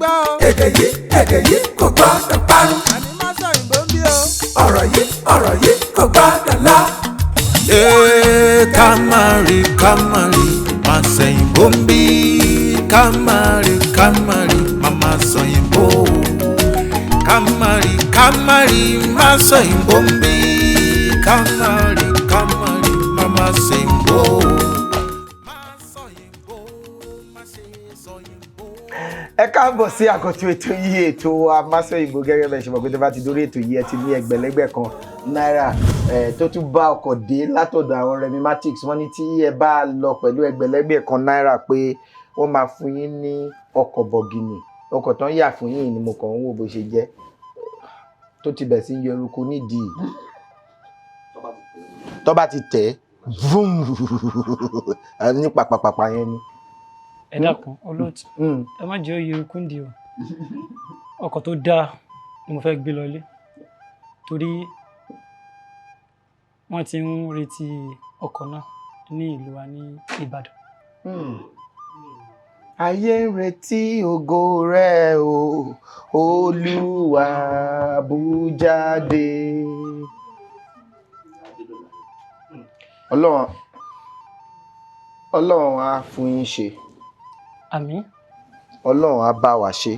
gbọ́ o. èdè yìí kò gbọ́dọ̀ parun. àní má sọ ìbò ń bí o. ọ̀rọ̀ yìí kò gbọ́dọ̀ lọ. Kamari, má sẹ́yìn bombi. Kamari, mama sẹ́yìn bo. Kamari, má sẹ́yìn bombi. Kamari, mama sẹ́yìn bo. Ẹ káàbọ̀ sí àkọ́tún ètò yìí, ètò Amáṣọ́yìnbó. Gẹ́gẹ́ bẹ́ẹ̀ ṣe mọ̀ pé tó bá ti dórí ètò yìí ẹ ti ní ẹgbẹ̀lẹ́gbẹ̀ kan náírà tó tún bá ọkọ̀ dé látọ̀dọ̀ àwọn Remimatics. Wọ́n ní tí ẹ bá lọ pẹ̀lú ẹgbẹ̀lẹ́gbẹ̀ kan náírà pé wọ́n máa fún yín ní ọkọ̀ bọ̀gìnì. Ọkọ̀ tán yà fún yín ni mo kàn ń wò bó ṣe jẹ́ tó ti bẹ̀ sí yọrùkú nídìí. Tó bá ti tẹ̀ vum ní pàpàpàpà yẹn ni. Ẹ dákun olóòtú ẹ má jẹ́ oyè kúndì o. Ọkọ̀ tó dáa ni mo fẹ́ gbé lọlé torí wọ́n ti ń retí ọkọ̀ náà ní ìlú wa ní Ìbàdàn. Ayé ń retí ògo rẹ o, Olúwa bú jáde. Ọlọ́run á fún yín ṣe. Àmín. Ọlọ́run á bá wa ṣe.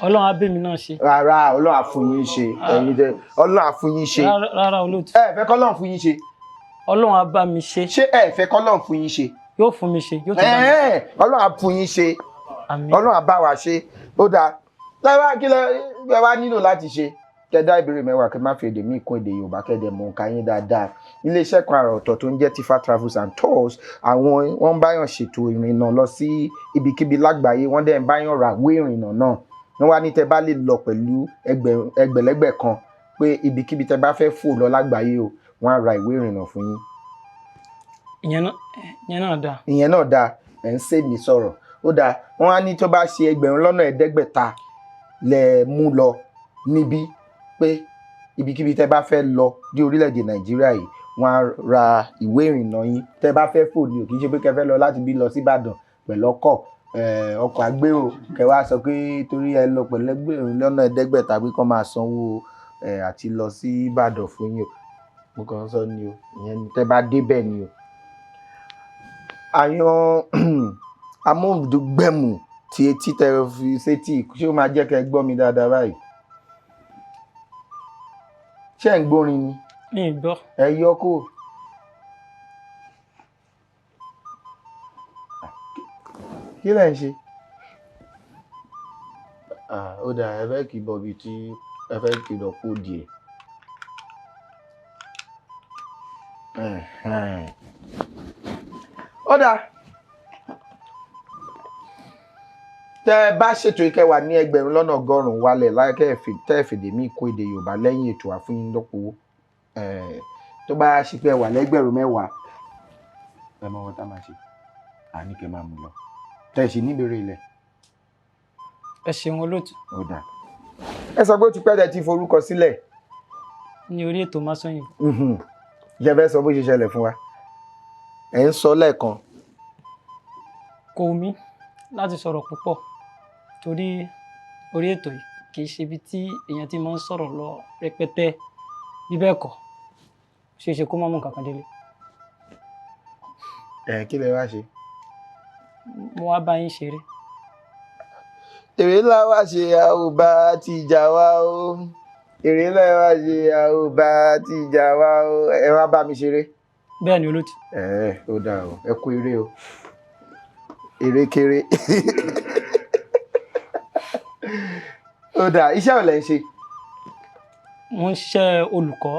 Ọlọ́run á bẹ̀ mí náà ṣe. Rárá, Ọlọ́run á fún yín ṣe. Ọlọ́run á fún yín ṣe. Rárá olóòtú. Ẹ fẹ́ k'Ọlọ́run fún yín ṣe. Ọlọ́run á bá mi ṣe. Ṣé ẹ fẹ́ k'Ọlọ́run fún yín ṣe? Yóò fún mi ṣe, yóò tún bá mi ṣe. Ọlọ́run á fún yín ṣe. Àmín. Ọlọ́run á bá wa ṣe. Ó dáa. Kí lẹ wá nílò láti ṣe? Kẹ́ dá ìbéèrè mẹ́wàá, kẹ́ má fi èdè míì kún èdè Yorùbá, kẹ́ dẹ̀ mọ̀ nǹka yín dáadáa. Iléeṣẹ́ kan àrà ọ̀tọ̀ tó ń jẹ́ Tifa Travels and Tours, àwọn wọ́n ń báyàn ṣètò ìrìnnà lọ sí ibikíbi lágbàáyé, wọ́n dẹ̀ ń báyàn ra ìwé ìrìnnà náà. Wọ́n wá ní tẹ́ bá lè lọ pẹ̀lú ẹgbẹ̀lẹ́gbẹ̀ kan pé ibikíbi tẹ́ bá fẹ́ fò lọ lágbàáyé o, wọ́n á ra ìwé ìrìnnà fún yín. Ìyẹn náà dáa. Ìyẹn náà dáa, ẹ̀ ń sèmi sọ̀rọ̀. Ó dáa, wọ́n á ní tó bá ṣe 1,500 lẹ mú lọ níbí pé ibikíbi tẹ́ bá fẹ́ lọ ní orílẹ̀-èdè Nàìjíríà yìí, wọ́n á ra ìwé ìrìnnà yín. Tẹ́ bá fẹ́ fò ní o, kì í ṣe pé kẹ́ fẹ́ lọ láti bí lọ sí Ìbàdàn pẹ̀lú ọkọ̀ agbérò, kẹ́ wá sọ pé torí ẹ lọ pẹ̀lú 1,500 tàbí kán máa sanwó àti lọ sí Ìbàdàn fún yín o. Mo kàn ń sọ ni o, ìyẹn ni tẹ́ bá débẹ̀ ni o. Àyàn amóhùndógbẹ̀mù tí etí tẹ́ fi sétí, ṣé ó máa jẹ́ kẹ́ gbọ́ mi dáadáa báyìí? Ṣé ń gbórin ni? Mi ì gbọ́. Ẹ yọ kó. Kí lẹ̀ ń ṣe? Ó dáa, ẹ fẹ́ kí bọ̀bí tí ẹ fẹ́ kí lọ kó díẹ̀. Ó dáa. Tẹ́ ẹ bá ṣètò ìkẹwà ní 1,100 wálẹ̀ láìkẹ́ tẹ́ fèdè míì kó èdè Yorùbá lẹ́yìn ètò àfúnyín lọ́pọ̀wọ́. Tó bá ṣe pé wà lẹ́gbẹ̀rún 10, ẹ mọ ohun tá máa ṣe. Àní kẹ́ máa mú lọ. Tẹ́ ṣe níbèrè ilẹ̀. Ẹ ṣeun olóòtú. Ó dáa. Ẹ sọ pé ó ti pẹ́ tẹ́ ti forúkọ sílẹ̀. Ní orí ètò Amáṣọ́yìnbó. Ṣé ẹ fẹ́ sọ bó ṣe ṣẹlẹ̀ fún wa? Ẹ ń sọ lẹ́ẹ̀kan. Kò wù mí láti sọ̀rọ̀ púpọ̀ torí orí ètò yìí kì í ṣe ibi tí èèyàn ti máa ń sọ̀rọ̀ lọ rẹpẹtẹ. Bí bẹ́ẹ̀ kọ́ ṣe é ṣe kó má mú nǹkan kan délé. Kí lẹ wá ṣe? Mo wá bá yín ṣeré. Èrè ńlá wá ṣe àwòbá ti jà wá o. Èrè ńlá wá ṣe àwòbá ti jà wá o. Ẹ wá bá mi ṣeré. Bẹ́ẹ̀ ni olóòtú. Ó dáa o, ẹ kú eré o. Eré kéré. Ó dáa, iṣẹ́ ò lẹ ń ṣe? Mo ń ṣiṣẹ́ olùkọ́.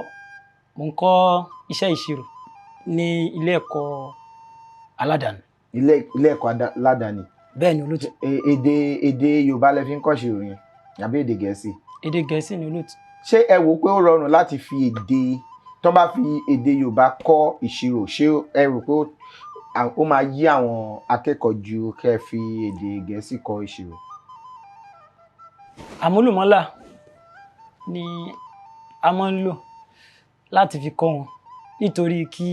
Mo ń kọ́ iṣẹ́ ìṣirò ní ilé ẹ̀kọ́ aládàáni. Ilé ẹ̀kọ́ aládàáni. Bẹ́ẹ̀ ni olóòtú. Èdè Yorùbá lẹ fi ń kọ́ ìṣirò yẹn àbí èdè Gẹ̀ẹ́sì? Èdè Gẹ̀ẹ́sì ni olóòtú. Ṣé ẹ wò pé ó rọrùn láti fi tó bá fi èdè Yorùbá kọ́ ìṣirò, ṣé ẹ rò pé ó máa yí àwọn akẹ́kọ̀ọ́ ju kẹ́ fi èdè Gẹ̀ẹ́sì kọ́ ìṣirò? Àmúlùmọ́là ni a máa ń lò láti fi kọ́ wọn nítorí kí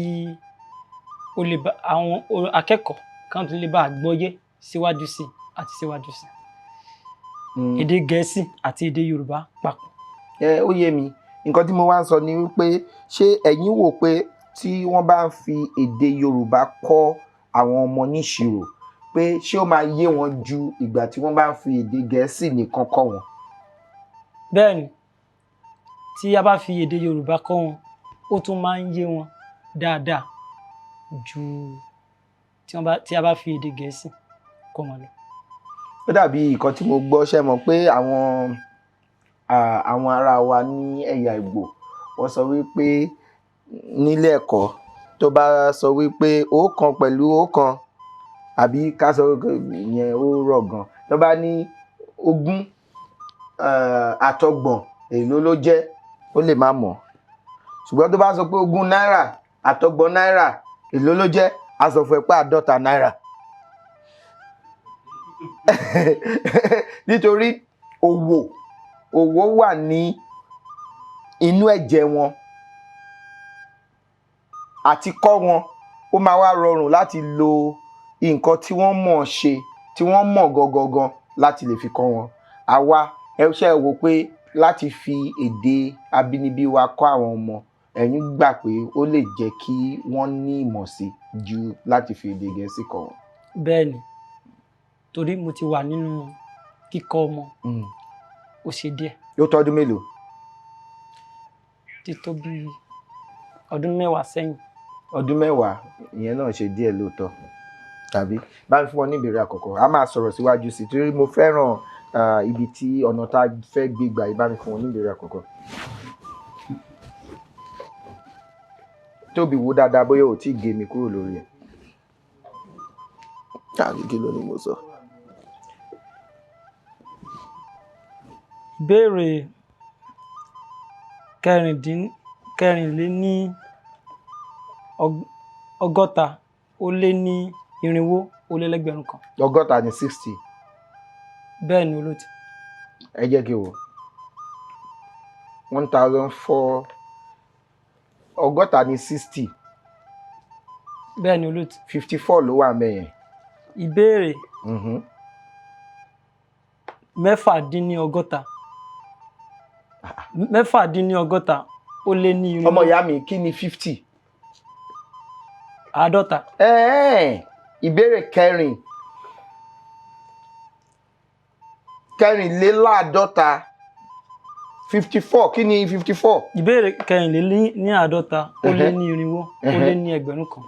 àwọn akẹ́kọ̀ọ́ kan tún lè bá gbọ́yé síwájú sí àti síwájú sí èdè Gẹ̀ẹ́sì àti èdè Yorùbá papọ̀. Ó yé mi nǹkan tí mo wá ń sọ ni wípé ṣé ẹ̀yin wò pé tí wọ́n bá ń fi èdè Yorùbá kọ́ àwọn ọmọ níṣirò pé ṣé ó máa yé wọn ju ìgbà tí wọ́n bá ń fi èdè Gẹ̀ẹ́sì nìkan kọ́ wọn. Bẹ́ẹ̀ni tí a bá fi èdè Yorùbá kọ́ wọn ó tún máa ń yé wọn dáadáa ju tí a bá fi èdè Gẹ̀ẹ́sì kọ́ wọn lọ. Ó dàbí nǹkan tí mo gbọ́ ṣe mọ̀ pé àwọn ará wa ní ẹ̀yà Ìgbò wọ́n sọ wípé nílé ẹ̀kọ́ tó bá sọ wípé ọ̀kan pẹ̀lú ọ̀kan àbí ká sọ ìyẹn ó rọ̀ gan tó bá ní 20 àtọgbọ̀n èló ló jẹ́ ó lè má mọ̀ ṣùgbọ́n tó bá sọ pé 20 náírà àtọgbọ̀n náírà èló ló jẹ́ á sọ fún ẹ pé 50 náírà. Nítorí òwò wà ní inú ẹ̀jẹ̀ wọn àti kọ́ wọn ó máa wá rọrùn láti lo nǹkan tí wọ́n mọ̀ ṣe tí wọ́n mọ̀ gangan láti lè fi kọ́ wọn. Àwa ẹ ṣe wò pé láti fi èdè abínibí wa kọ́ àwọn ọmọ ẹ̀yin gbà pé ó lè jẹ́ kí wọ́n ní ìmọ̀ sí ju láti fi èdè Gẹ̀ẹ́sì kọ́ wọn. Bẹ́ẹ̀ni torí mo ti wà nínú kíkọ́ ọmọ ó ṣe díẹ̀. Yóò tọ́dún mélòó? Ti tó bí ọdún 10 sẹ́yìn. Ọdún 10 ìyẹn náà ṣe díẹ̀ lóòótọ́ tàbí bá mi fún wọn ní ìbéèrè àkọ́kọ́ a máa sọ̀rọ̀ síwájú sí torí mo fẹ́ràn ibi tí ọ̀nà tá a fẹ́ gbé gbà yìí bá mi fún wọn ní ìbéèrè àkọ́kọ́. Tóbi wo dáadáa bóyá ò tí ì gé mi kúrò lórí ẹ̀. Kí ló ní mo sọ. Ìbéèrè kẹrìnléní ọgọ́ta ó lé ní irinwó ó lé lẹ́gbẹ̀rún kan. 60 ni 60. Bẹ́ẹ̀ ni olóòtú. Ẹ jẹ́ kí n wò 1004 60 ni 60. Bẹ́ẹ̀ ni olóòtú. 54 ló wà mẹ́yẹn. Ìbéèrè 6dín-ní-ọgọ́ta ó lé ní irinwó. Ọmọ ìyá mi kí ni 50? 50. Ìbéèrè kẹrìnléláàádọ́ta 54 kí ni 54? Ìbéèrè kẹrìnléláàádọ́ta ó lé ní irinwó ó lé ní ẹgbẹ̀rún kan.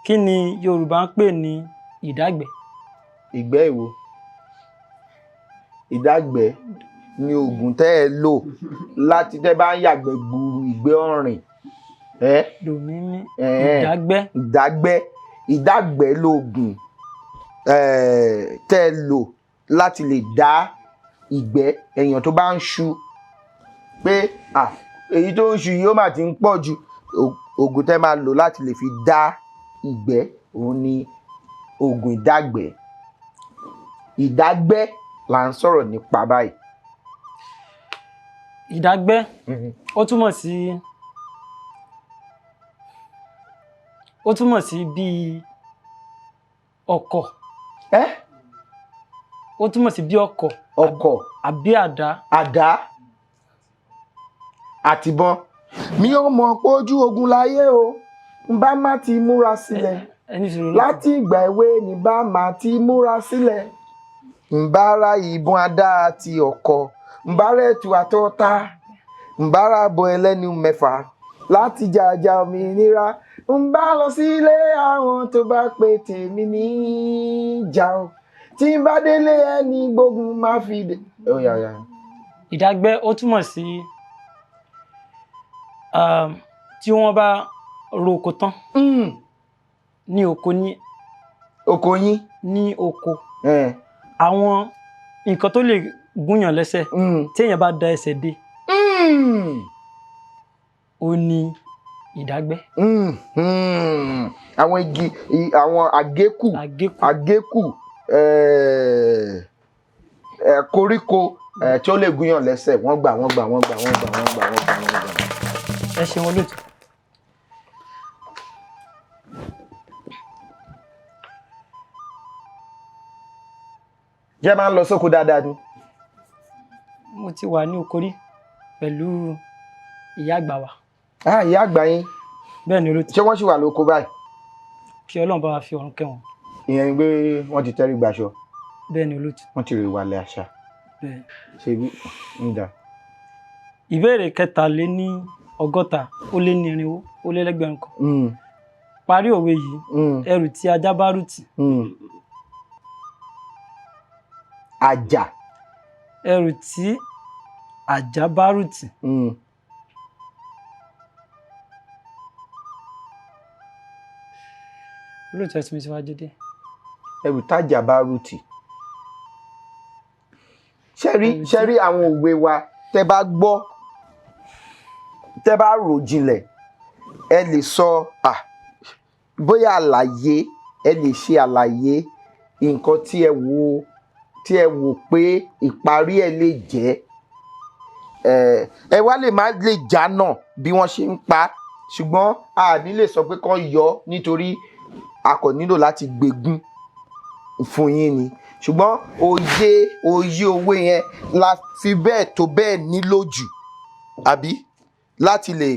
Kí ni Yorùbá ń pè ní ìdágbẹ́? Ìgbẹ́ èwo? Ìdágbẹ́ ni oògùn tẹ́ ẹ lò láti tẹ́ bá ń yàgbẹ́ gburu ìgbẹ́ ọ̀rìn. Dòmíní ìdágbẹ́ lóògùn tẹ́ ẹ lò láti lè dá ìgbẹ́ èèyàn tó bá ń ṣu pé èyí tó ń ṣu yìí ó mà ti ń pọ̀ ju oògùn tẹ́ máa lò láti lè fi dá ìgbẹ́ òun ni oògùn ìdágbẹ́. Ìdágbẹ́ là ń sọ̀rọ̀ nípa báyìí. Ìdágbẹ́ ó túmọ̀ sí bíi ọkọ̀. Ó túmọ̀ sí bíi ọkọ̀ àbí àdá. Àtìbọn. Mi ò mọ̀ pé ojú ogun láyé o n bá má ti múra sílẹ̀ láti ìgbà èwe ni bá má ti múra sílẹ̀ n bá ra ìbọn àdá àti ọkọ̀ n bá rẹ̀tù àtọ́ta n bá ra bọ ẹlẹ́nu 6 láti jàjà òmìnira n bá lọ sílé àwọn tó bá pè tèmi níjà o tí n bá délé ẹni gbógun má fi dé. Ìdágbẹ́ ó túmọ̀ sí tí wọ́n bá ro oko tán ní oko yín ní oko àwọn nǹkan tó lè gúnyàn lẹ́sẹ̀ tí èèyàn bá da ẹsẹ̀ dé ó ní ìdágbẹ́. Àwọn igi àwọn àgékù koríko tí ó lè gúnyàn lẹ́sẹ̀ wọ́n gbà. Ẹ ṣeun olóòtú. jẹ́ máa ń lọ sóko dáadáa ni. mo ti wà ní oko rí pẹ̀lú ìyá àgbà wa. Ìyá àgbà yín. bẹ́ẹ̀ ni olóòtú. ṣé wọ́n sì wà lóko báyìí? kí Ọlọ́run bá wa fi ọ̀run kẹ́ wọn. ìyẹn ni pé wọ́n ti tẹ́rí gbaṣọ. bẹ́ẹ̀ ni olóòtú. wọ́n ti rè wálé àṣà. bẹ́ẹ̀. ṣe bí ń dà. ìbéèrè 63 ó lé ní 400 ó lé lẹ́gbẹ̀rún kan. parí òwe yìí. ẹrù tí ajá bá rù tì. ajá. ẹrù tí ajá bá rù tì. olóòtú ẹ̀sìn mi síwájú dé. ẹrù tájà bá rù tì. ṣe rí àwọn òwe wa tẹ́ bá gbọ́ tẹ́ bá rò jinlẹ̀ ẹ lè sọ bóyá àlàyé ẹ lè ṣe àlàyé nǹkan tí ẹ wò pé ìparí ẹ lè jẹ́ ẹ wá lè má lè já náà bí wọ́n ṣe ń pa ṣùgbọ́n a ní lè sọ pé kán yọ nítorí a kò nílò láti gbégún fún yín ni ṣùgbọ́n òye owó yẹn la fi bẹ́ẹ̀ tó bẹ́ẹ̀ nílò jù àbí láti lè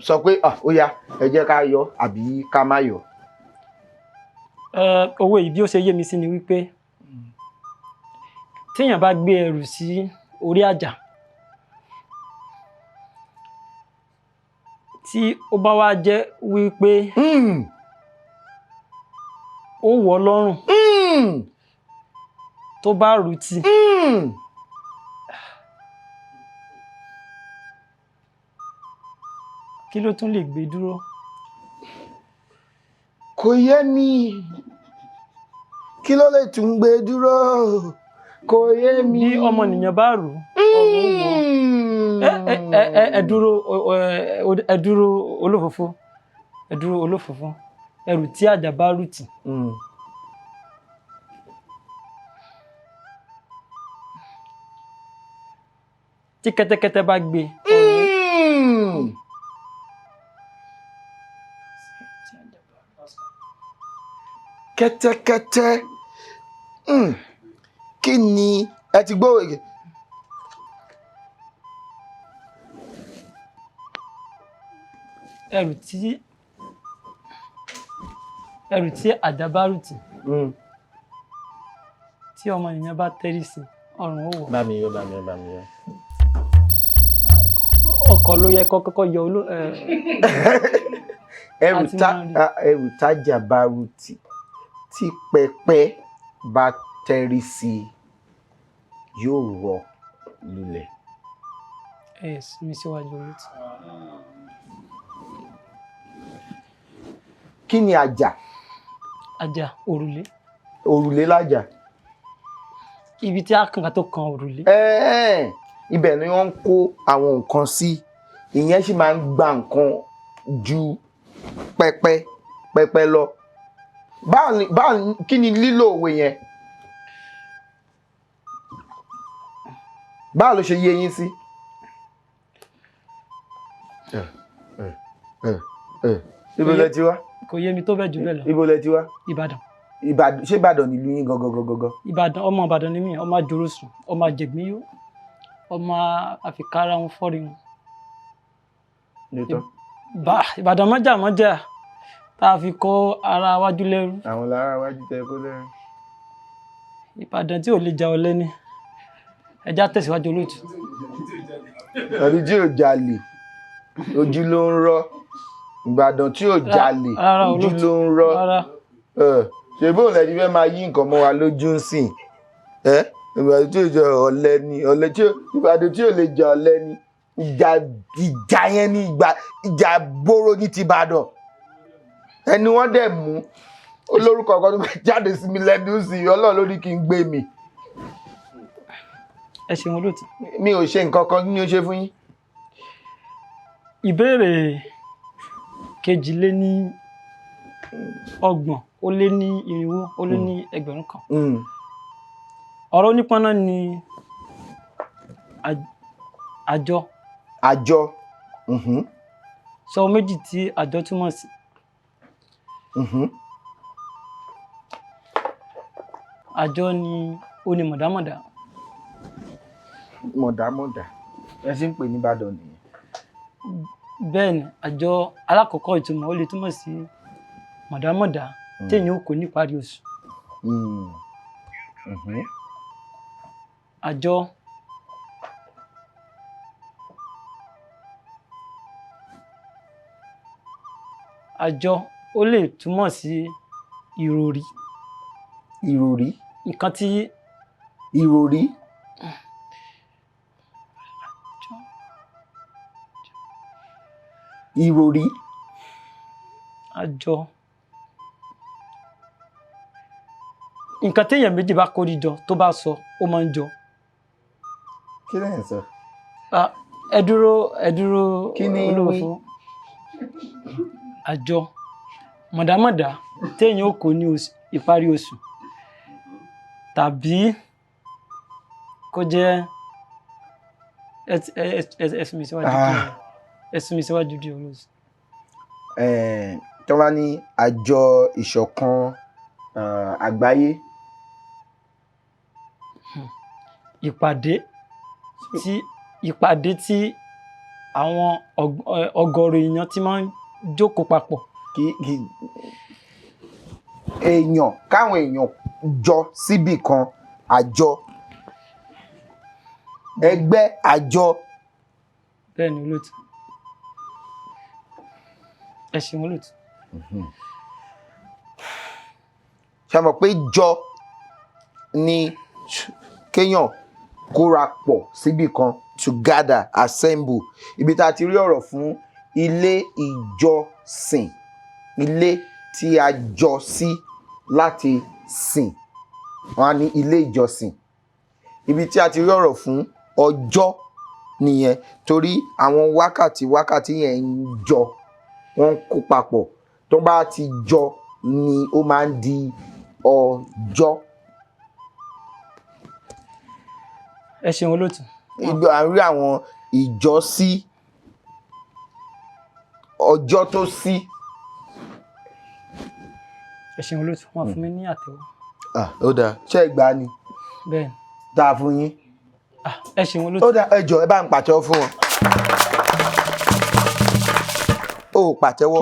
sọ pé ó yá ẹ jẹ́ ká yọ àbí ká má yọ. owó yìí bí ó ṣe yé mi sí ni wípé téèyàn bá gbé ẹrù sí orí àjà tí ó bá wá jẹ́ wípé ó wọ̀ lọ́rùn tó bá rù tì kí ló tún lè gbé dúró? kò yé mi kí ló lè tún gbé dúró kò yé mi. bí ọmọnìyàn bá rù ẹ dúró olófòfó ẹrù tí àjà bá rù tì. tí kẹ́tẹ́kẹ́tẹ́ bá gbé kẹ́tẹ́kẹ́tẹ́ kí ni ẹ ti gbọ́ èyí. ẹrù tí àjà bá rù tì tí ọmọ ènìyàn bá tẹ́rí sí ọrùn ó wọ̀. bá mi yọ. ọkọ̀ ló yẹ kọ́kọ́ yọ ẹrù tájà bá rù tì tí pẹpẹ bá tẹ́rí sí yóò rọ̀ lulẹ̀. mi síwájú olùtì. kí ni àjà? àjà òrùlé. òrùlé lájà. ibi tí a kàn tó kan òrùlé. ibẹ̀ ni wọ́n ń kó àwọn nǹkan sí ìyẹn sì máa ń gba nǹkan ju pẹpẹ lọ. báwo kí ni lílò òwe yẹn? báwo ló ṣe yé yín sí? ibo lẹ ti wá? kò yé mi tó bẹ́ẹ̀ jù bẹ́ẹ̀ lọ. ibo lẹ ti wá? Ìbàdàn. ṣé Ìbàdàn nílùú yín gangan? Ìbàdàn, ọmọ Ìbàdàn ni mí, ọmọ àjòròsùn, ọmọ àjẹgbíyó, ọmọ àfikára ń fọ́rí wọn. Ìbàdàn mọ́jà tá a fi kọ́ ara wájú lẹ́rú. àwọn lára wájú tẹ kó lẹ́rú. Ìbàdàn tí ò lè jà ọ̀lẹ ni ẹja tẹ̀síwájú olóòtú. ẹni tí ò jalè ojú ló ń rọ́. Ìbàdàn tí ò jalè ojú ló ń rọ́. ṣe bóun lẹni fẹ́ máa yí nǹkan mọ́ wa lójú ń sìn. Ìbàdàn tí ò jẹ ọ̀lẹ ni Ìbàdàn tí ò lè jà ọ̀lẹ ni ìjà yẹn ni ìjà gbòòrò ní ti Ìbàdàn. ẹni wọ́n dẹ̀ mú olórúkọ kan tó fẹ́ jáde sí mi lẹ́nu sí Ọlọ́run ló ní kí n gbé mi. ẹ ṣeun olóòtú. mi ò ṣe nǹkan kan ní o ṣe fún yín. ìbéèrè 32 ó lé ní 400 ó lé ní ẹgbẹ̀rún kan. ọ̀rọ̀ onípọ́nná ni àjọ. sọ méjì tí àjọ túmọ̀ sí. àjọ ni ó ní mọ̀dámọ̀dá. mọ̀dámọ̀dá ẹ sì ń pè ní Ìbàdàn nìyẹn. Bẹ́ẹ̀ ni àjọ alákọ̀ọ́kọ́ ìtumọ̀ ó lè túmọ̀ sí mọ̀dámọ̀dá téèyàn ó kó níparí oṣù. Àjọ ó lè túmọ̀ sí ìròrí. ìròrí. Nǹkan tí ìròrí. ìròrí. àjọ nǹkan téèyàn méjì bá kórí jọ tó bá sọ ó máa ń jọ. kí lẹ́yìn sọ. ẹ dúró kí ni olówó wí? fún àjọ mọ̀dámọ̀dá téèyàn ó kó ní ìparí oṣù tàbí kó jẹ́ ẹ̀sùn mi síwájú díẹ̀ ẹ̀sùn mi síwájú díẹ̀ olóòsì. tó bá ní àjọ ìṣọ̀kan àgbáyé. ìpàdé tí àwọn ọ̀gọ̀rọ̀ èèyàn ti máa ń jókòó papọ̀. káwọn èèyàn jọ síbì kan àjọ ẹgbẹ́ àjọ. bẹ́ẹ̀ ni olóòtú ẹ ṣeun olóòtú. ṣe mọ̀ pé jọ ni kéèyàn kóra pọ̀ síbì kan to gather assemble ibi tá a ti rí ọ̀rọ̀ fún ilé ìjọsìn ilé tí a jọ sí láti sìn wọn á ní ilé ìjọsìn ibi tí a ti rí ọ̀rọ̀ fún ọjọ́ nìyẹn torí àwọn wákàtí yẹn ń jọ wọ́n ń kó papọ̀ tó bá ti jọ ni ó máa ń di ọjọ́. ẹ ṣeun olóòtú. a rí àwọn ìjọ sí ọjọ́ tó sí. ẹ ṣeun olóòtú wọn fún mi ní àtẹ́wọ́. ó dáa ṣé ẹ gbà á ni. bẹ́ẹ̀ ni. dáa fún yín. ẹ ṣeun olóòtú. ó dáa ẹ jọ̀ọ́ ẹ bá ń pàtẹ́wọ́ fún wọn. ó pàtẹ́wọ́.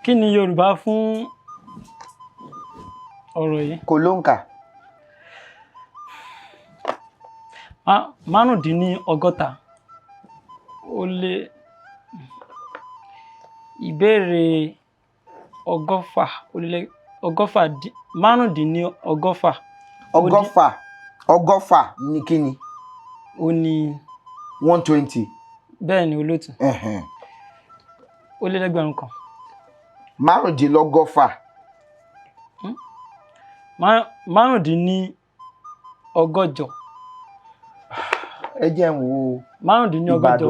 kí ni Yorùbá fún ọ̀rọ̀ yìí? kò ló ń kà. márùndínlọ́gọ́ta ó lé ìbéèrè ọgọ́fà ó lé ọgọ́fà márùndínlọ́gọ́fà. ọgọ́fà ní kíni? ó ní 120. bẹ́ẹ̀ ni olóòtú. ó lé lẹ́gbẹ̀rún kan. márùndínlọ́gọ́fà. márùndínlọ́gọ́jọ. ẹ jẹ́ ń wo márùndínlọ́gọ́jọ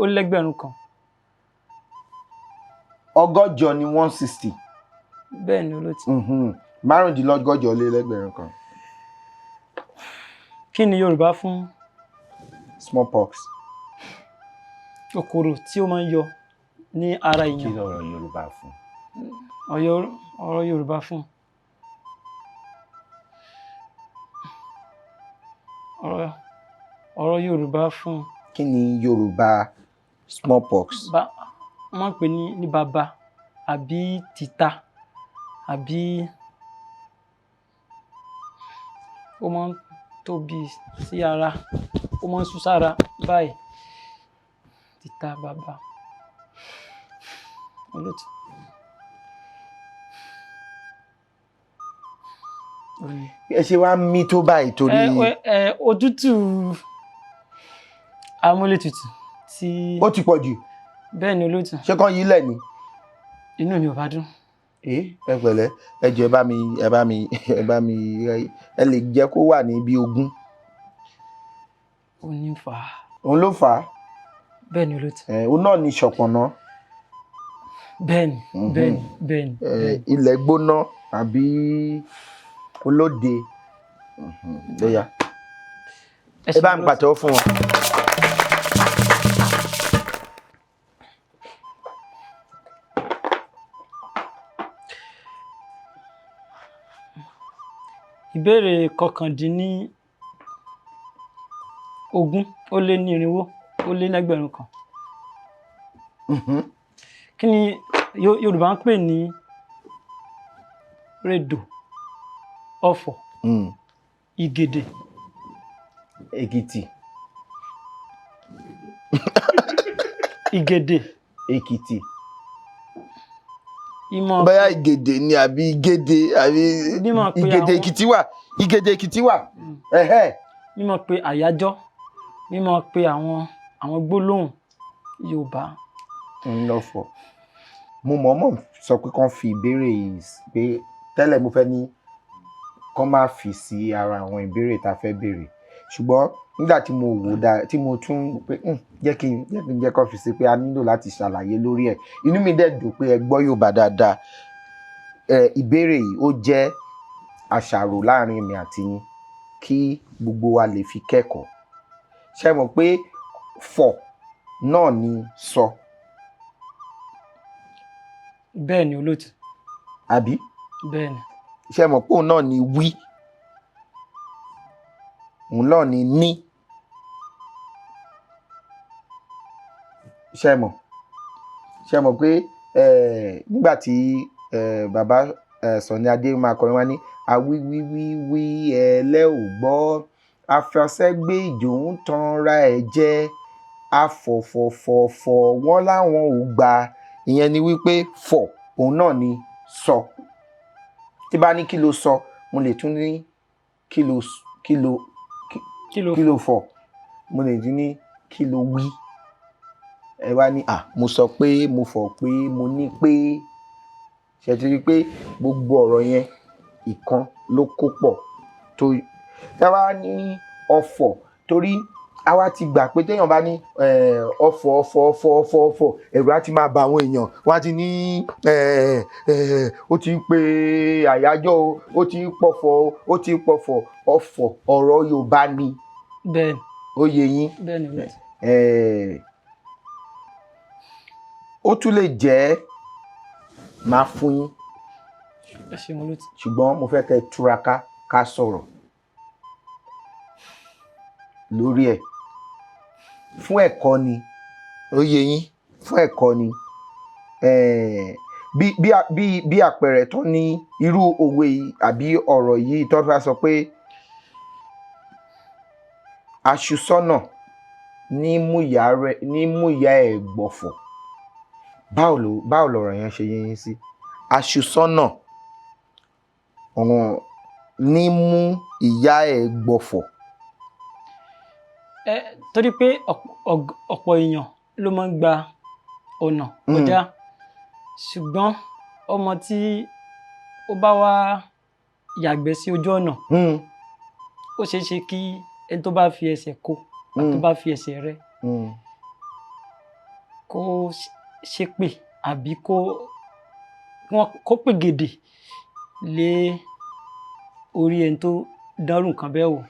ó lẹ́gbẹ̀rún kan. ọgọ́jọ ni 160. bẹ́ẹ̀ ni olóòtú. márùndínlọ́gọ́jọ lé lẹ́gbẹ̀rún kan. kí ni Yorùbá fún smallpox? kòkòrò tí ó máa ń yọ ní ara èèyàn. kí lọ̀rọ̀ Yorùbá fún? ọ̀rọ̀ Yorùbá fún ọ̀rọ̀ Yorùbá fún. kí ni Yorùbá smallpox? wọ́n pè ní bàbá àbí tìta àbí ó máa ń tóbi sí ara ó máa ń sú sára báyìí tìta bàbá olóòtú. ẹ ṣe wá mí tó báyìí torí. òtútù amúlétutù tí. ó ti pọ̀ jù. bẹ́ẹ̀ ni olóòtú. ṣé kán yí lẹ̀ ni. inú mi ò bá dùn. ẹ pẹ̀lẹ́ ẹ jọ̀ọ́ ẹ lè jẹ́ kó wà ní bí 20. ó ní fà á. òun ló fà á. bẹ́ẹ̀ ni olóòtú. òun náà ní ṣọ̀pọ̀nná. bẹ́ẹ̀ni. ilẹ̀ gbóná àbí olóde. lẹ́yà ẹ bá ń pàtẹ́wọ́ fún wọn. ìbéèrè kọkàndínlógún ó lé ní irinwó ó lé lẹ́gbẹ̀rún kan. Kí ni Yorùbá ń pè ní rèdò, ọ̀fọ̀, ìgèdè? Èkìtì. Ìgèdè. Èkìtì. bóyá ìgèdè ni àbí ìgèdè àbí ìgèdè Èkìtì wà. Ìgèdè Èkìtì wà. Mímọ̀ pé àyájọ́, mímọ̀ pé àwọn gbólóhùn Yorùbá. ń lọ fọ mo mọ̀ọ́mọ̀ sọ pé kán fi ìbéèrè yìí pé tẹ́lẹ̀ mo fẹ́ ní kán má fi sí ara àwọn ìbéèrè tá a fẹ́ béèrè ṣùgbọ́n nígbà tí mo wò dáa tí mo tún pé jẹ́ kí n jẹ́ kán fi sí pé a nílò láti ṣàlàyé lórí ẹ̀ inú mi dẹ̀ dùn pé ẹ gbọ́ Yorùbá dáadáa. Ìbéèrè yìí ó jẹ́ àṣàrò láàrin èmi àti yín kí gbogbo wa lè fi kẹ́kọ̀ọ́. Ṣé mọ̀ pé fọ̀ náà ni sọ. Bẹ́ẹ̀ ni olóòtú. Àbí? Bẹ́ẹ̀ ni. Ṣé mọ̀ pé òun náà ni wí. Òun náà ni ní. Ṣé mọ̀ pé nígbà tí bàbá Sọ̀ní Adé máa kọrin wá ní awíwíwíwí ẹlẹ́ ò gbọ́ afẹsẹ́gbé ìjò ń tanra ẹ̀ jẹ́ afọ̀fọ̀fọ̀fọ̀ wọ́n láwọn ò gbà ìyẹn ni wípé fọ̀ òun náà ni sọ. Tí bá ní kí ló sọ mo lè tún ní kí ló fọ̀ mo lè tún ní kí ló wí. Ẹ wá ní mo sọ pé mo fọ̀ pé mo ní pé ṣe ti rí pé gbogbo ọ̀rọ̀ yẹn ìkan ló kó pọ̀ tó ẹ wá ní ọ̀fọ̀ torí àwa ti gbà pé téèyàn bá ní ọ̀fọ̀ ẹ̀rù á ti máa ba àwọn èèyàn wọ́n á ti ní ó ti ń pe àyájọ́ ó ti ń pọ̀fọ̀ ọ̀fọ̀ ọ̀rọ̀ Yorùbá ni. Bẹ́ẹ̀ni. Ó yé yín. Bẹ́ẹ̀ni. Ó tún lè jẹ́ máa fún yín ṣùgbọ́n mo fẹ́ kẹ́ túraká ká sọ̀rọ̀ lórí ẹ̀ fún ẹ̀kọ́ ni. Ó yé yín fún ẹ̀kọ́ ni. Bí àpẹẹrẹ tó ní irú òwe àbí ọ̀rọ̀ yìí tó fẹ́ sọ pé aṣùsọ́nà ní mú ìyá ẹ̀ gbọ̀fọ̀. Báwo lọ̀rọ̀ yẹn ṣe yé yín sí? Aṣùsọ́nà ní mú ìyá ẹ̀ gbọ̀fọ̀. Torí pé ọ̀pọ̀ èèyàn ló máa ń gba ọ̀nà kọjá ṣùgbọ́n ọmọ tí ó bá wá yàgbẹ́ sí ojú ọ̀nà ó ṣeé ṣe kí ẹni tó bá fi ẹsẹ̀ kó tó bá fi ẹsẹ̀ rẹ̀ kó ṣépè àbí kó pègèdè lé orí ẹni tó dánrù nǹkan bẹ́ẹ̀ wò.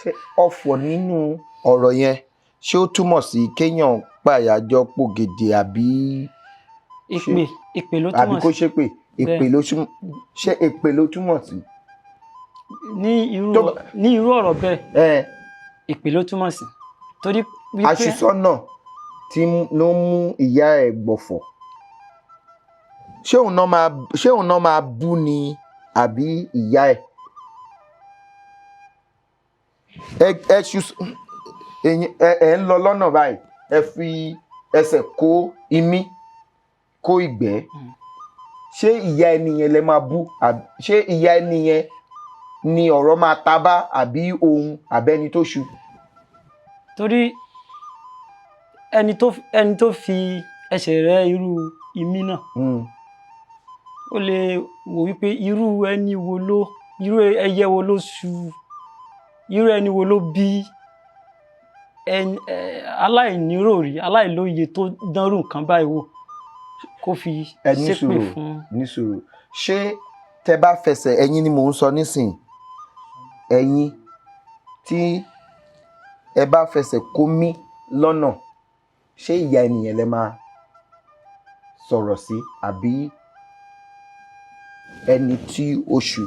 Ṣé ọ̀fọ̀ nínú ọ̀rọ̀ yẹn ṣé ó túmọ̀ sí kéèyàn pàyàjọ́ pògèdè àbí èpè ló túmọ̀ sí àbí kó ṣépè ṣé èpè ló túmọ̀ sí. ní irú ọ̀rọ̀ bẹ́ẹ̀ èpè ló túmọ̀ sí torí wípé aṣùsọ́nà tí ló mú ìyá ẹ̀ gbọ̀fọ̀ ṣé òun náà máa bú ni àbí ìyá ẹ̀. Ẹ ń lọ lọ́nà báyìí ẹ fi ẹsẹ̀ kó imí kó ìgbẹ́ ṣé ìyá ẹni yẹn lẹ máa bú ṣé ìyá ẹni yẹn ni ọ̀rọ̀ máa ta bá àbí ohun àbẹ́ni tó ṣu. torí ẹni tó fi ẹsẹ̀ rẹ irú imí náà ó lè wò wípé irú ẹni wo ló irú ẹyẹ wo ló ṣu irú ẹni wo ló bí aláìníròrí aláìlóye tó dánrù nǹkan báyìí wò kó fi ṣépè fún. ní sùúrù ṣé tẹ bá fẹsẹ̀ ẹ̀yin ni mò ń sọ nísìnyí ẹ̀yin tí ẹ bá fẹsẹ̀ kó mí lọ́nà ṣé ìyá ènìyàn lẹ máa sọ̀rọ̀ sí àbí ẹni tí ó ṣu.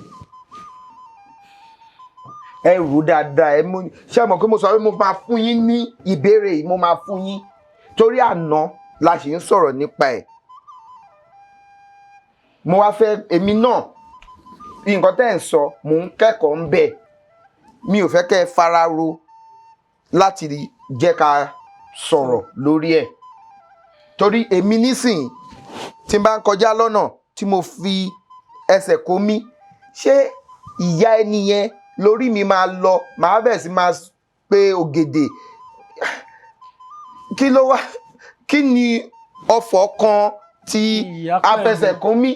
ẹ rò dáadáa ẹ mú ṣé mọ̀ pé mo sọ pé mo máa fún yín ní ìbéèrè yìí mo máa fún yín torí àná la ṣì ń sọ̀rọ̀ nípa ẹ̀ mo wá fẹ́ èmi náà nǹkan tẹ́ ẹ̀ ń sọ mò ń kẹ́kọ̀ọ́ ń bẹ̀ mi ò fẹ́ kẹ́ ẹ fara ro láti jẹ́ ká sọ̀rọ̀ lórí ẹ̀ torí èmi nísìnyí tí n bá ń kọjá lọ́nà tí mo fi ẹsẹ̀ kó mi ṣé ìyá ẹni yẹn lórí mi máa lọ màá bẹ̀ sí máa pe ògèdè kí ló wá kí ni ọ̀fọ̀ kan tí afẹsẹ̀ kó mi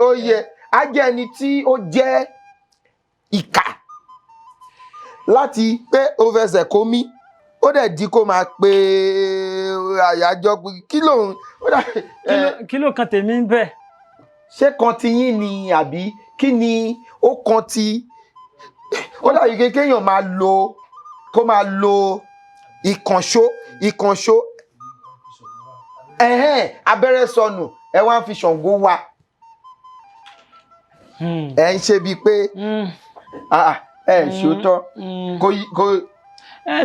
ó yẹ á jẹ́ ẹni tí ó jẹ́ ìkà láti pé ó fẹsẹ̀ kó mi ó dẹ̀ di kó máa pe àyájọ́ pé kí ló kí ló kan tèmi ń bẹ̀. ṣé kan ti yín ni àbí kí ni ó kan ti ó dàbí kéèyàn máa lo kó máa lo ìkànṣó abẹ́rẹ́ sọnù ẹ wá ń fi Ṣàngó wa ẹ ń ṣe bíi pé ẹ ṣòótọ́ kó.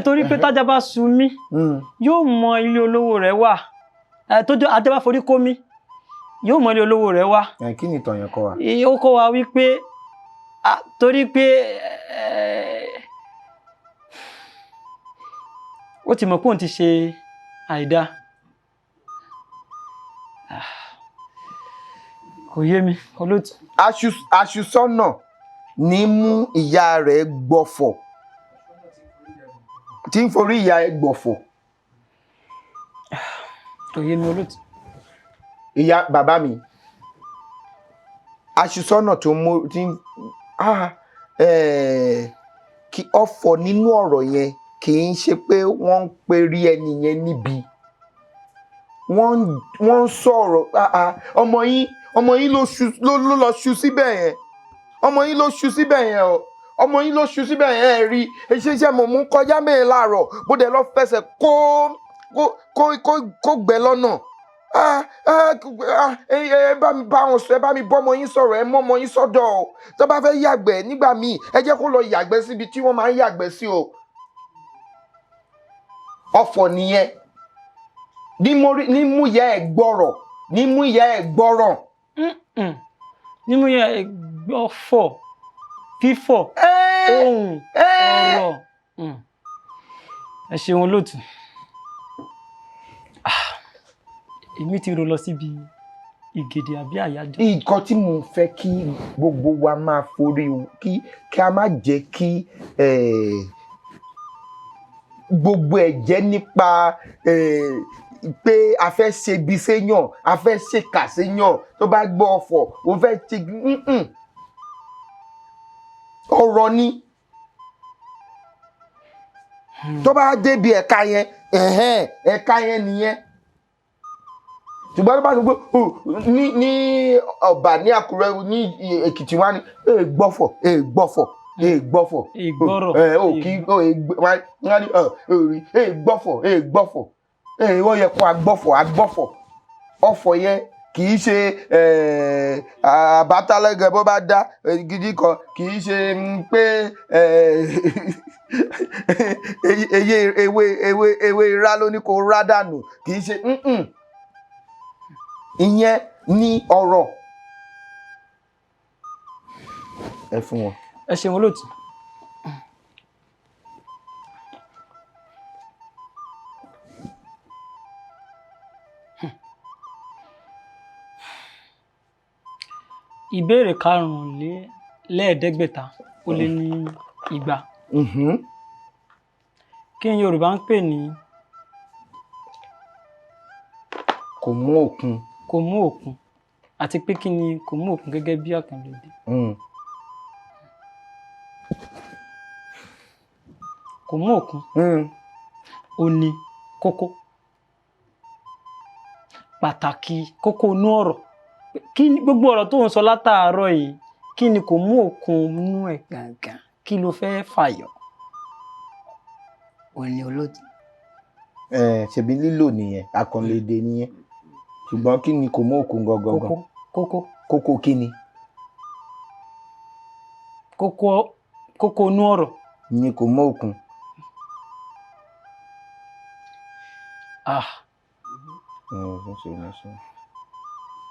Torí pé tájà bá sú mi yóò mọ ilé olówó rẹ̀ wà tójú ajá bá forí kó mi yóò mọ ilé olówó rẹ̀ wà. Kí ni ìtàn yẹn kọ́ wa. Ó kọ́ wa wípé torí pé ó ti mọ̀ pé òun ti ṣe àìdá. Kò yé mi olóòtú. Aṣùsọ́nà ní mú ìyá rẹ̀ gbọ̀fọ̀ tí ń forí ìyá ẹ̀ gbọ̀fọ̀. Kò yé mi olóòtú. Ìyá bàbá mi aṣùsọ́nà tó mú tí kí ọ̀fọ̀ nínú ọ̀rọ̀ yẹn kì í ṣe pé wọ́n ń perí ẹni yẹn níbi wọ́n ń sọ̀rọ̀ ọmọ yín ló lọ ṣu síbẹ̀ yẹn ọmọ yín ló ṣu síbẹ̀ yẹn o ọmọ yín ló ṣu síbẹ̀ yẹn ẹ̀ rí iṣẹ́ mo mú kọjá mẹ́rin láàárọ̀ bó dẹ̀ lọ fẹsẹ̀ kó gbẹ lọ́nà ẹ bá mi bá wọn sọ ẹ bá mi bọ́ ọmọ yín sọ̀rọ̀ ẹ mọ́ ọmọ yín sọ́dọ̀ o tó bá fẹ́ yàgbẹ́ nígbà míì ẹ jẹ́ kó lọ yàgbẹ́ síbi tí wọ́n máa ń yàgbẹ́ sí o ọ̀fọ̀ nìyẹn nímú ìyá ẹ̀ gbọ́rọ̀ nímú ìyá ẹ̀ gbọ́rọ̀. Nímú ìyá ẹ̀ gbọ́fọ̀ fífọ̀ ohùn ọ̀rọ̀ ẹ ṣeun olóòtú. Èmi ti rò lọ síbi ìgèdè àbí àyájọ́. Nǹkan tí mo fẹ́ kí gbogbo wa máa forí kí a má jẹ́ kí gbogbo ẹ̀ jẹ́ nípa pé a fẹ́ ṣe ibi séyàn a fẹ́ ṣèkà séyàn tó bá gbọ́ ọ̀fọ̀ o fẹ́ ṣe ọ̀rọ̀ ni tó bá débi ẹ̀ka yẹn ẹ̀ka yẹn nìyẹn ṣùgbọ́n tó bá sọ pé ní Ọ̀bà ní Àkúrẹ́ ní Èkìtì wá ní gbọ́fọ̀ gbọ́fọ̀ gbọ́fọ̀ gbọ́fọ̀ wọ́n yẹ kó agbọ́fọ̀ ọ̀fọ̀ yẹn kì í ṣe àbátálẹ́gẹ̀ bó bá dá gidi kan kì í ṣe pé ewé irá ló ní kó rá dànù kì í ṣe ìyẹn ní ọ̀rọ̀ ẹ fún wọn. Ẹ ṣeun olóòtú. Ìbéèrè 5,500 ó lé ní 200. Kí ni Yorùbá ń pè ní kò mú òkun. Kò mú òkun àti pé kí ni kò mú òkun gẹ́gẹ́ bí àkànlò èdè. Kò mú òkun ó ní kókó pàtàkì kókó inú ọ̀rọ̀ kí ni gbogbo ọ̀rọ̀ tó ń sọ látàárọ̀ yìí kí ni kò mú òkun inú ẹ̀ gangan kí ló fẹ́ fàyọ. Ó ní olóòtú. Ṣebí lílò nìyẹn àkànlò èdè nìyẹn ṣùgbọ́n kí ni kò mú òkun gangan. Kókó kí ni. kókó kókó inú ọ̀rọ̀. ni kò mọ òkun.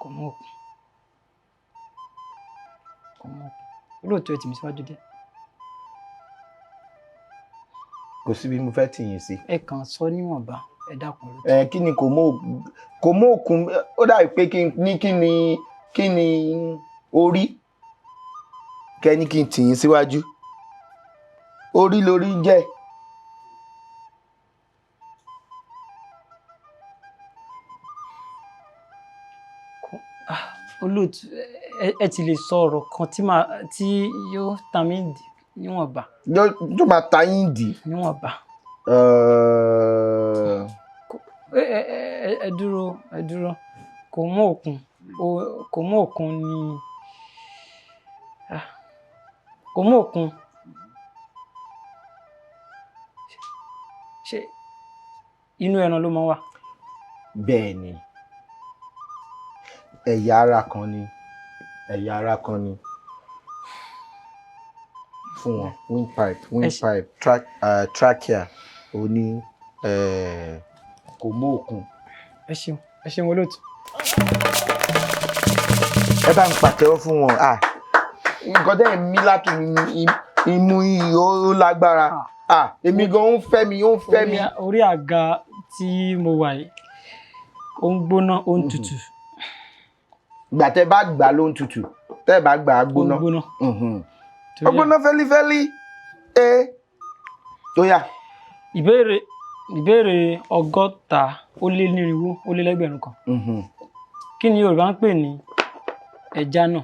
Kò mọ òkun. Olóòtú ẹ tì mí síwájú díẹ̀. Kò síbi mo fẹ́ tì yín sí. Ẹ kàn sọ níwọ̀nba ẹ dákun olóòtú. Kí ni kò mọ òkun ó dàbí pé kí ni orí kẹ́ni kí n tì yín síwájú orí lórí jẹ́. Olóòtú ẹ ti lè sọ ọ̀rọ̀ kan tí yóò ta mí dì níwọ̀nba. Yóò máa ta yín dì. Níwọ̀nba. Ẹ dúró kò mọ òkun ni kò mọ òkun. Ṣé inú ẹran ló máa wà? Bẹ́ẹ̀ ni ẹ̀yà ara kan ni fún wọn windpipe trachea ó ní kò mọ òkun. Ẹ ṣeun olóòtú. Ẹ bá ń pàtẹ́wọ́ fún wọn. Nǹkan tẹ́ ẹ̀ ń mí látò imú yìí ó lágbára. Èmi gan ó ń fẹ́ mi. Orí àga tí mo wà yìí ó ń gbóná ó ń tutù. Ìgbà tẹ́ bá gbà ló ń tutù, tẹ́ bá gbà á gbóná. Ó gbóná fẹ́lífẹ́lí. Ó yá. Ìbéèrè 1,450 kan. Kí ni Yorùbá ń pè ní ẹja náà?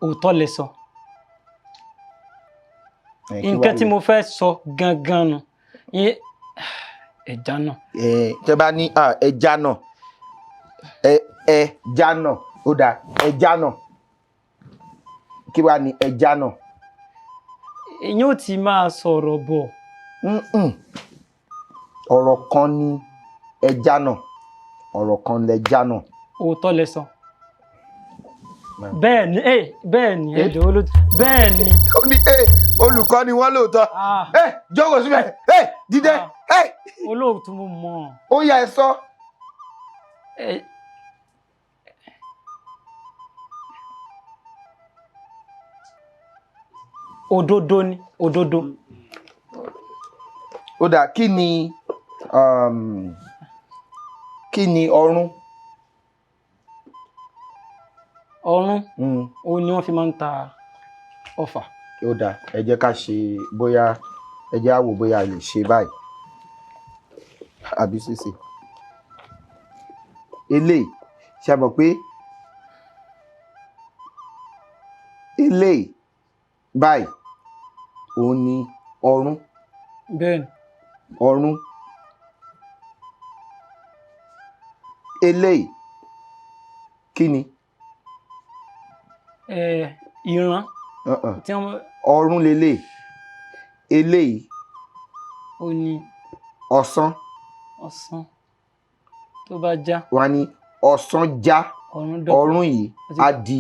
Òótọ́ lẹ sọ. Nǹkan tí mo fẹ́ sọ gangan nù ẹja náà. Tẹ́ bá ní ẹja náà ẹja náà ó dáa ẹja náà kí wàá ní ẹja náà. Èyí ò ti máa sọ̀rọ̀ bọ̀. Ọ̀rọ̀ kan ní ẹja náà ọ̀rọ̀ kan lẹja náà. Òótọ́ lẹ sọ. Bẹ́ẹ̀ ni ẹjọ́ olóòtú bẹ́ẹ̀ ni. Ó ní olùkọ́ ni wọ́n lóòótọ́. Jókòó síbẹ̀ dídé. Olóòtú mo mọ̀. Ó yá ẹ sọ. Òdodo ni òdodo. Ó dà kí ni ọrún? Ọrún òun ni wọ́n fi máa ń ta ọfà. Ó dà ẹ jẹ́ ká ṣe bóyá ẹ jẹ́ á wò bóyá a lè ṣe báyìí àbí ṣíṣe. Eléyìí ṣe mọ̀ pé eléyìí báyìí òun ni ọrún. Bẹ́ẹ̀ni. Ọrún. Eléyìí kí ni? Ìran. Ọrún lélẹ̀. Eléyìí. Ó ní. Ọ̀sán. Ọ̀sán tó bá já. Wọ́n á ní ọ̀sán já. Ọrún yìí á di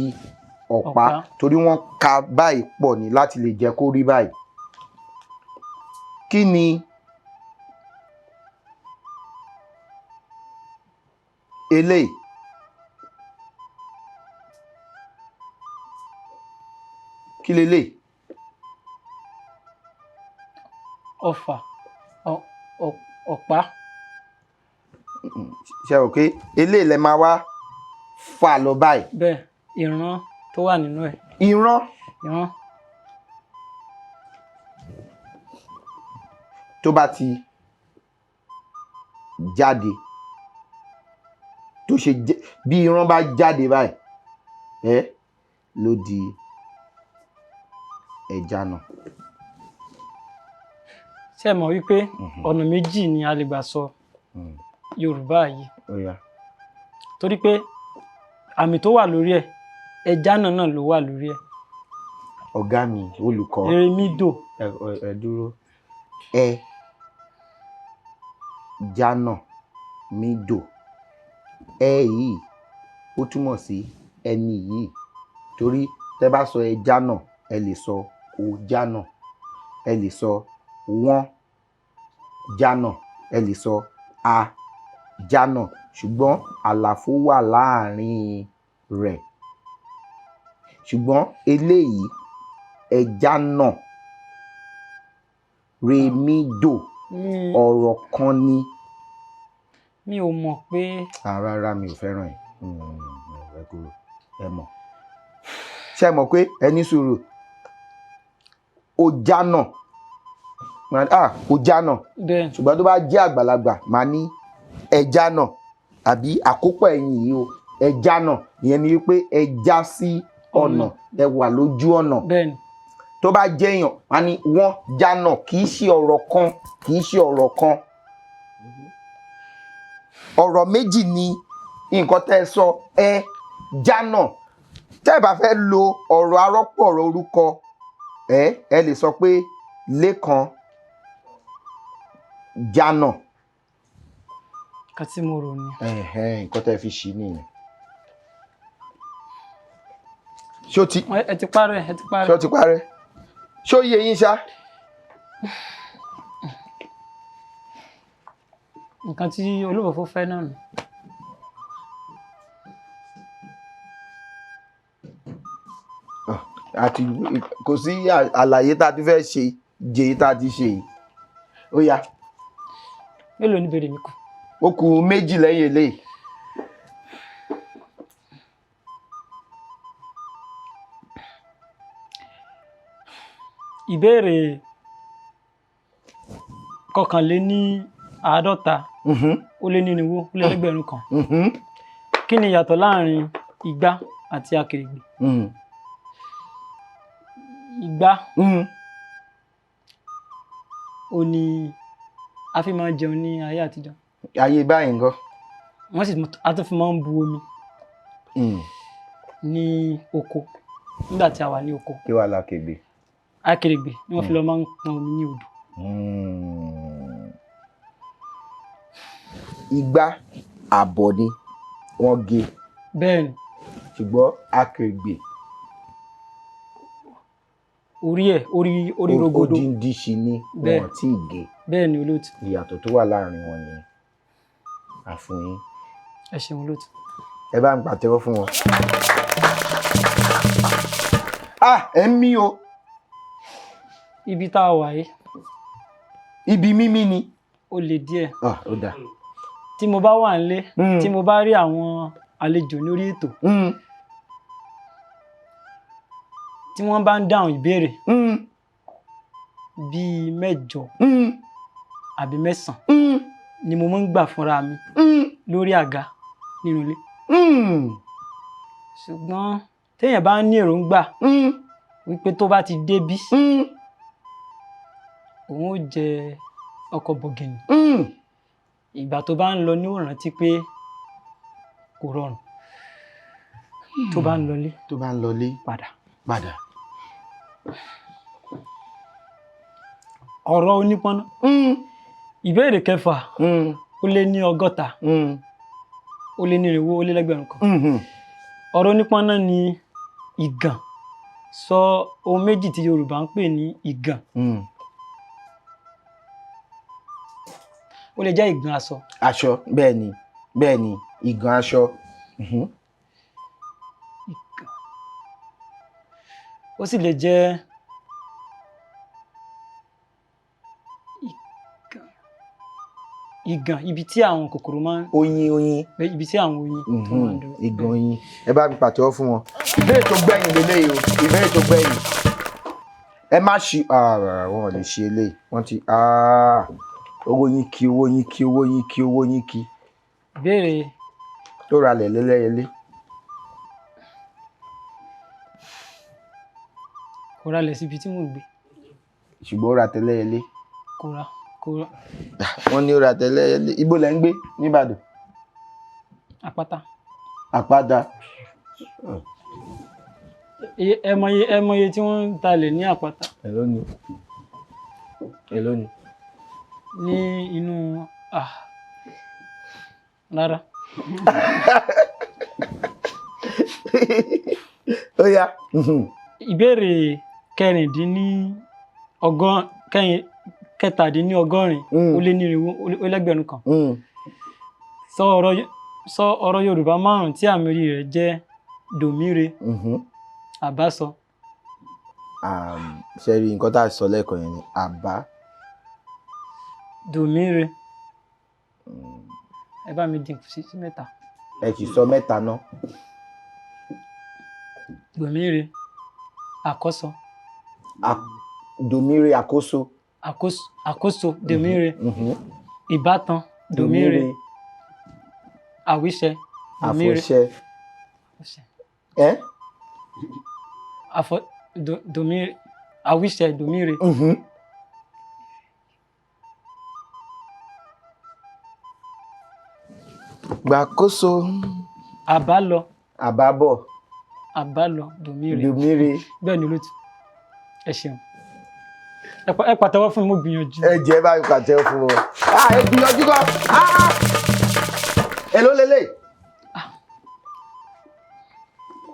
ọ̀pá torí wọ́n ka báyìí pọ̀ ní láti lè jẹ́ kó rí báyìí. Kí ni eléyìí? Kí leléyìí? Ọfà ọ̀pá. Ṣé o pé eléyìí lẹ máa wá fà lọ báyìí? Bẹ́ẹ̀ ìran tó wà nínú ẹ̀. Ìran. Tó bá ti jáde tó ṣe bí ìran bá jáde báyìí ló di ẹja náà. Ṣé ẹ mọ̀ wípé ọ̀nà méjì ni a lè gbà sọ Yorùbá yìí. Torí pé àmì tó wà lórí ẹ̀ ẹja náà ló wà lórí ẹ̀. Ọ̀gá mi olùkọ́. Eremido. Ẹ dúró. Jánà mi dò. Yìí ó túmọ̀ sí ẹni yìí torí tẹ́ bá sọ ẹja náà ẹ lè sọ ọjà náà, ẹ lè sọ wọ́n já náà, ẹ lè sọ ajá náà, ṣùgbọ́n àlàfo wà láàrin rẹ̀. ṣùgbọ́n eléyìí ẹja náà rèmídò ọ̀rọ̀ kan ni. mi ò mọ̀ pé. rárá mi ò fẹ́ràn ẹ̀ ẹ kúrò ẹ mọ̀ ṣé ẹ mọ̀ pé ẹni sùúrù ọjà náà ọjà náà ṣùgbọ́n tó bá jẹ́ àgbàlagbà máa ní ẹja náà àbí àkópọ̀ ẹ̀yìn yìí o ẹja náà ìyẹn ni wípé ẹja sí ọ̀nà ẹ wà lójú ọ̀nà. tó bá jẹ́ èèyàn máa ní wọ́n já náà kì í ṣe ọ̀rọ̀ kan kì í ṣe ọ̀rọ̀ kan. ọ̀rọ̀ méjì ni nǹkan tẹ́ ẹ sọ ẹ já náà. tẹ́ ẹ bá fẹ́ lo ọ̀rọ̀ arọ́pò ọ̀rọ̀ orúkọ ẹ lè sọ pé Lékan jánà. nǹkan tí mo rò ni. nǹkan tẹ́ fi ṣí nìyẹn. ṣó ti. ẹ ti parẹ́ ẹ ti parẹ́. ṣó ti parẹ́ ṣó yé yín ṣá. nǹkan tí olófòfó fẹ́ náà nù. àti kò sí àlàyé tá a ti fẹ́ ṣe jèyí tá a ti ṣe yìí ó yá. mélòó ni ìbéèrè mi kù. ó kù méjì lẹ́yìn eléyìí. ìbéèrè kọkànléní àádọ́ta ó lé ní irinwó ó lé lẹ́gbẹ̀rún kan. kí ni ìyàtọ̀ láàrin igbá àti akèrègbè? Igbá ó ní a fi máa jẹun ní ayé àtijọ́. ayé báyìí ńkọ́. wọ́n sì a tún fi máa ń bu omi ní oko nígbà tí a wà ní oko. kí wàá lákègbè. akèrègbè ni wọ́n fi lọ máa ń pọn omi ní odò. igbá àbọ̀ ni wọ́n gé. bẹ́ẹ̀ni. ṣùgbọ́n akèrègbè. orí rogodo. odindi ṣì ni wọn tí ì gé. bẹ́ẹ̀ni olóòtú. ìyàtọ̀ tó wà láàrin wọn ni àfún yín. ẹ ṣeun olóòtú. ẹ bá ń pàtẹ́wọ́ fún wọn. ẹ ń mí o. ibi tá a wà yìí. ibi mímí ni. ó le díẹ̀. ó dáa. tí mo bá wà nílé tí mo bá rí àwọn àlejò lórí ètò tí wọ́n bá ń dáhùn ìbéèrè bíi 8 àbí 9 ni mo máa ń gbà fúnra mi lórí àga nínú ilé. ṣùgbọ́n téèyàn bá ní èròǹgbà wípé tó bá ti débí òun ó jẹ ọkọ̀ bọ̀gìnì ìgbà tó bá ń lọ ní ó rántí pé kò rọrùn tó bá ń lọlé padà. ọ̀rọ̀ onípọ́nà ìbéèrè 6 ó lé ní 60 ó lé ní irinwó ó lé lẹ́gbẹ̀rún kan. ọ̀rọ̀ onípọ́nà ni ìgàn. sọ ohun méjì tí Yorùbá ń pè ní ìgàn. ó lè jẹ́ ìgàn aṣọ. aṣọ bẹ́ẹ̀ ni ìgàn aṣọ. ìgàn. ó sì lè jẹ́ ìgàn ibi tí àwọn kòkòrò máa ń. oyin. ibi tí àwọn oyin tó máa ń dúró. ìgàn oyin. ẹ bá mi pàtẹ́wọ́ fún wọn. ìbéèrè tó gbẹ̀yìn lélẹ́yìí o ìbéèrè tó gbẹ̀yìn. ẹ má ṣí wọn ò lè ṣe eléyìí wọ́n ti owó yín kí. ìbéèrè. tó ralẹ̀ lẹ́lẹ́yẹlé. kò ralẹ̀ síbi tí mò ń gbé. ṣùgbọ́n ó ra tẹ́lẹ́yẹlé. kò ra. wọ́n ní ó ra tẹ́lẹ́yẹlé. ibo lẹ́ ń gbé nìbàdàn. àpáta. ẹ mọye tí wọ́n ń talẹ̀ ní àpáta. èló ni. ní inú rárá. ó yá. ìbéèrè kẹtàdínlọ́gọ́rin ó lé ní irinwó ó lẹ́gbẹ̀rún kan. Sọ ọ̀rọ̀ Yorùbá 5 tí àmì orí rẹ̀ jẹ́ dòmíre. Àbásọ. ṣe rí nǹkan tá a sọ lẹ́ẹ̀kan yẹn ni àbá. dòmíre. ẹ bá mi dínkù sí 3. ẹ kì í sọ 3 náà. dòmíre. àkọ́sọ. dòmíre àkóso. àkóso dòmíre. ìbátan dòmíre. àwíṣẹ dòmíre. àfọ̀ṣẹ. dòmíre. àwíṣẹ dòmíre. gbàkóso. àbálọ. àbábọ̀. àbálọ dòmíre. dòmíre. bẹ́ẹ̀ ni olóòtú ẹ ṣeun ẹ pàtẹ́wọ́ fún mi mo gbìyànjú. ẹ jẹ́ bá mi pàtẹ́wọ́ fún wọn. ẹ gbìyànjú kan. èló lélẹ̀.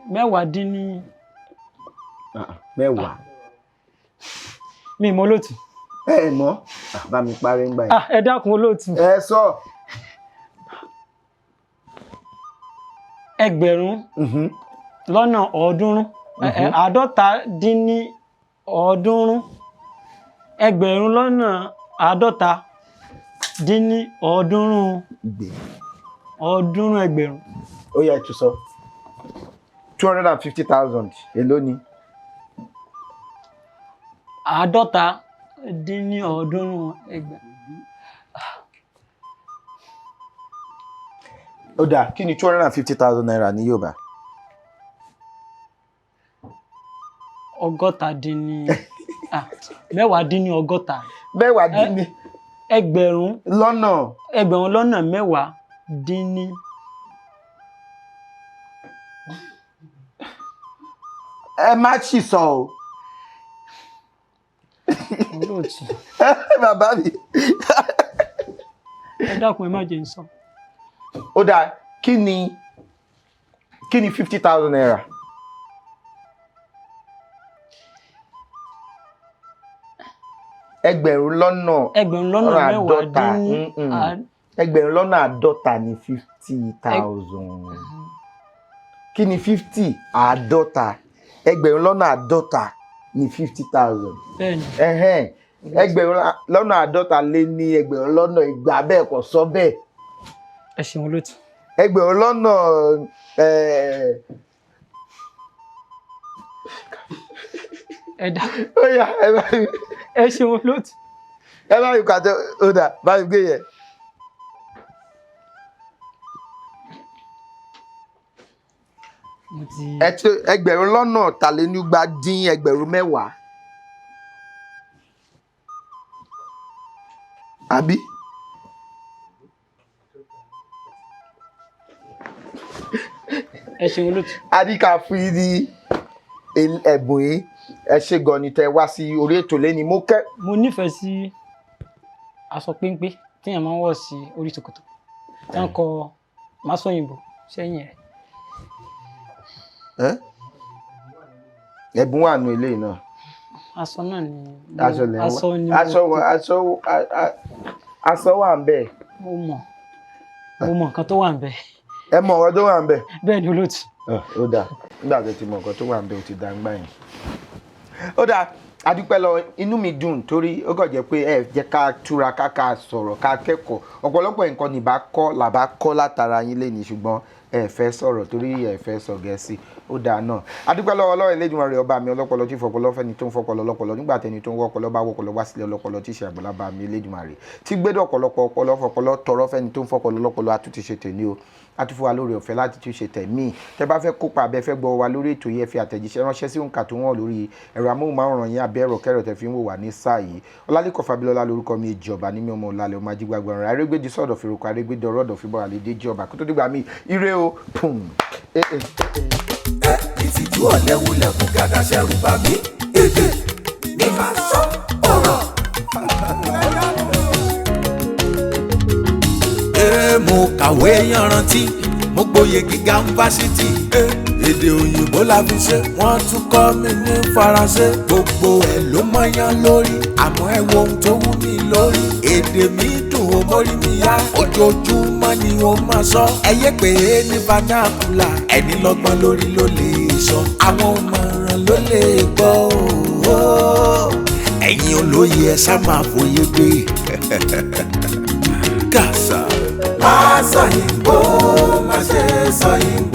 10. 10. mi mọ olóòtú. ẹ mọ̀ bá mi parí ń gbà yẹn. ẹ dákun olóòtú. ẹ sọ. ẹgbẹ̀rún lọ́nà 300. 50 ẹgbẹ̀rún lọ́nà 50 ọ̀ọ́dúnrún ẹgbẹ̀rún. ó yẹ tó sọ 250,000 èló ni. 50 ọ̀ọ́dúnrún ẹgbẹ̀rún. ó dáa kí ni 250,000 naira ní Yorùbá. 10 ẹgbẹ̀rún lọ́nà 10. ẹ má ṣì sọ o. olóòtú. bàbá mi. ẹ dákun ẹ má jẹ́ n sọ. ó dáa kí ni 50,000 naira. ẹgbẹ̀rún lọ́nà 10. ẹgbẹ̀rún lọ́nà 50 ní 50,000. kí ni 50 50? ẹgbẹ̀rún lọ́nà 50 ní 50,000. bẹ́ẹ̀ni. ẹgbẹ̀rún lọ́nà 50 lé ní ẹgbẹ̀rún lọ́nà 200 bẹ́ẹ̀ kò sọ bẹ́ẹ̀. ẹ ṣeun olóòtú. ẹgbẹ̀rún lọ́nà ẹ ṣeun olóòtú. ẹ bá mi kàtẹ ọdà bá mi gbé yẹn. ẹgbẹ̀rún lọ́nà 200 dín ẹgbẹ̀rún 10. àbí. ẹ ṣeun olóòtú. adíkà fún yín ní ẹ̀bùn yìí ẹ ṣe gan ni tẹ wá sí orí ètò lẹ́ni mo nífẹ̀ẹ́ sí aṣọ péńpé téèyàn máa ń wọ̀ sí orí ṣòkòtò tí wọ́n kọ Masọ̀yìnbó sẹ́yìn rẹ̀. ẹ̀bùn wà nù eléyìí náà. aṣọ náà ni. aṣọ wà ń bẹ̀. mo mọ̀ nǹkan tó wà ń bẹ̀. ẹ mọ̀ ọ̀rọ̀ tó wà ń bẹ̀. bẹ́ẹ̀ ni olóòtú. ó dáa nígbà tó ti mọ̀ nǹkan tó wà ń bẹ̀ ó ti dá ń gbà yẹn. ó dáa adúpẹ́ lọ inú mi dùn torí ó kàn jẹ́ pé ẹ jẹ́ ká túra ká sọ̀rọ̀ ká kẹ́kọ̀ọ́ ọ̀pọ̀lọpọ̀ nǹkan nìbá kọ́ làbá kọ́ látara yín lé ní ṣùgbọ́n ẹ fẹ́ sọ̀rọ̀ torí ẹ fẹ́ sọ Gẹ̀ẹ́sì ó dáa náà adúpẹ́ lọ́wọ́ Ọlọ́run Elédùmarè ọba mi ọlọ́pọlọ tí fọpọlọ fẹ́ni tó ń fọpọlọ ọlọ́pọlọ nígbà tẹni tó ń wọ́pọlọ bá wọ́pọlọ wá sílẹ̀ ọlọ́pọlọ tí ṣe àgbàlagbà mi Elédùmarè tí gbẹ́dọ̀ ọ̀pọ̀lọpọ̀ ọpọlọ fọpọlọ tọrọ fẹ́ni tó ń fọpọlọ ọlọ́pọlọ àtúntì ṣe tèmi o àtúfò wa lórí ọ̀fẹ́ láti tún ṣe tẹ̀mí tẹ́ bá fẹ́ kópa abẹ́ fẹ́ gbọ́ wa lórí ètò yẹn fi àtẹ̀jíṣẹ́ ránṣẹ́ sí òǹkà tó wọ́n lórí ẹ̀rọ amóhùnmáwòrán yẹn abẹ́ ẹ̀rọ kẹrọ tẹ́ fi ń wò wá ní sáà yìí Ọlálékan Fábílọ́lá lórúkọ mi ìjọba ní mi ọmọ ọ̀làlẹ̀ ọmọ ajígbàgbọ̀n Arégbédì sọ̀dọ̀ fèrèkọ Arégbédì ọ̀rọ̀dọ̀ fi bọ̀ àlè dé jọba kó tó dìgbà mí ire o pùm. ìtìjú ọ̀lẹ́wulẹ̀ fún gàdá ṣẹ̀rù bà mí èdè ní ká sọ ọ̀rọ̀. mo kàwé yanrantí mo gboyè gíga fásitì èdè òyìnbó la fi ṣe wọ́n tún kọ́ mi ní faransé gbogbo ẹ̀ ló mọ́yán lórí àmọ́ ẹ wo ohun tó wú mi lórí èdè mi dùn ó mórí mi yá ojoojúmọ́ ni ó máa sọ ẹyẹ pé ní vernacular ẹni lọ́gbọ́n lórí ló lè sọ àwọn ọmọràn ló lè gbọ́ ẹ̀yin olóye ẹ sá máa fòye gbé kàṣà má sọ yìnbó má ṣe sọ yìnbó.